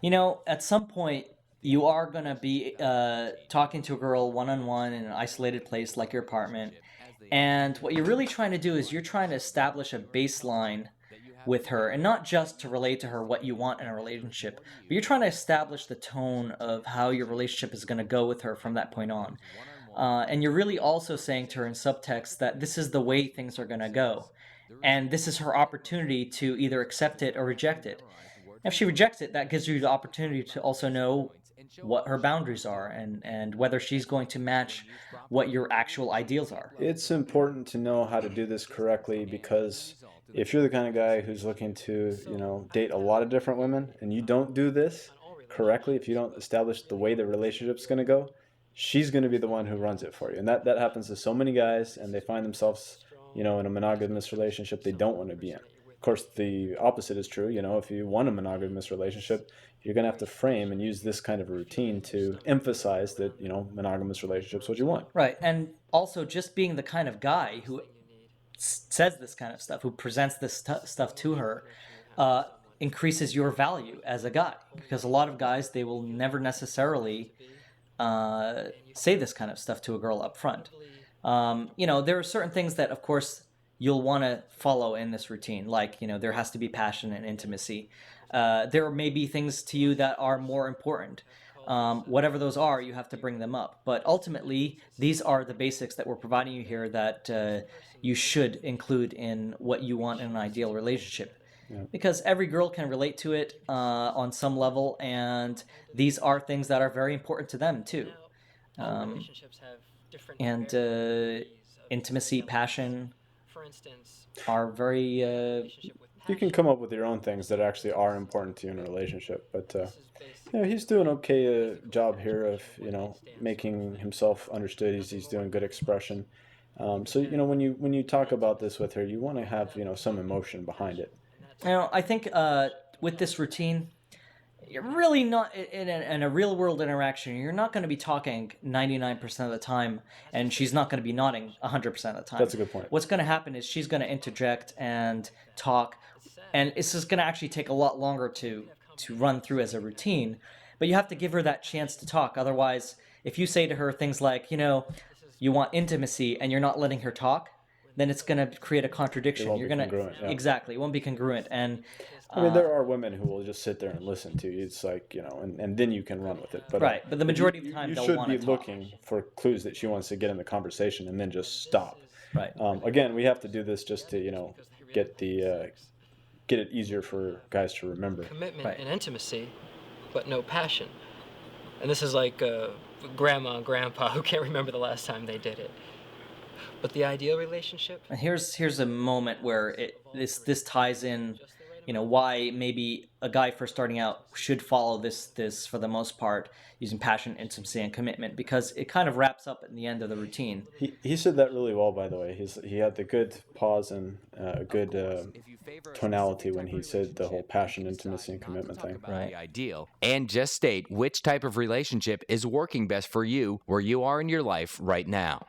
You know, at some point, you are going to be talking to a girl one on one in an isolated place like your apartment. And what you're really trying to do is you're trying to establish a baseline with her, and not just to relate to her what you want in a relationship, but you're trying to establish the tone of how your relationship is going to go with her from that point on. And you're really also saying to her in subtext that this is the way things are going to go. And this is her opportunity to either accept it or reject it. If she rejects it, that gives you the opportunity to also know what her boundaries are, and whether she's going to match what your actual ideals are. It's important to know how to do this correctly because if you're the kind of guy who's looking to, date a lot of different women and you don't do this correctly, if you don't establish the way the relationship's going to go, she's going to be the one who runs it for you. And that happens to so many guys, and they find themselves, in a monogamous relationship they don't want to be in. Of course, the opposite is true. If you want a monogamous relationship, you're going to have to frame and use this kind of a routine to emphasize that, monogamous relationships what you want. Right. And also just being the kind of guy who says this kind of stuff, who presents this stuff to her, increases your value as a guy. Because a lot of guys, they will never necessarily say this kind of stuff to a girl up front. There are certain things that, of course, you'll want to follow in this routine. Like, there has to be passion and intimacy. There may be things to you that are more important. Whatever those are, you have to bring them up. But ultimately, these are the basics that we're providing you here that you should include in what you want in an ideal relationship. Yeah. Because every girl can relate to it on some level, and these are things that are very important to them too. And intimacy, passion, are very... You can come up with your own things that actually are important to you in a relationship, but he's doing okay job here of making himself understood. He's doing good expression. So when you talk about this with her, you want to have some emotion behind it. I think with this routine, you're really not in a real world interaction. You're not going to be talking 99% of the time, and she's not going to be nodding 100% of the time. That's a good point. What's going to happen is she's going to interject and talk, and it's just going to actually take a lot longer to run through as a routine. But you have to give her that chance to talk. Otherwise, if you say to her things like, you want intimacy, and you're not letting her talk, then it's going to create a contradiction. You're going to Exactly, it won't be congruent. And there are women who will just sit there and listen to you. It's like, and then you can run with it. But right, but the majority of the time, you they'll should want be to looking for clues that she wants to get in the conversation, and then just stop. Right. Again, we have to do this just to get it easier for guys to remember. Commitment and intimacy, but no passion. And this is like grandma and grandpa who can't remember the last time they did it. But the ideal relationship. And here's a moment where this ties in, why maybe a guy first starting out should follow this for the most part, using passion, intimacy, and commitment, because it kind of wraps up at the end of the routine. He said that really well, by the way. He had the good pause and a good tonality when he said the whole passion, intimacy, and commitment thing. Right. Ideal. And just state which type of relationship is working best for you where you are in your life right now.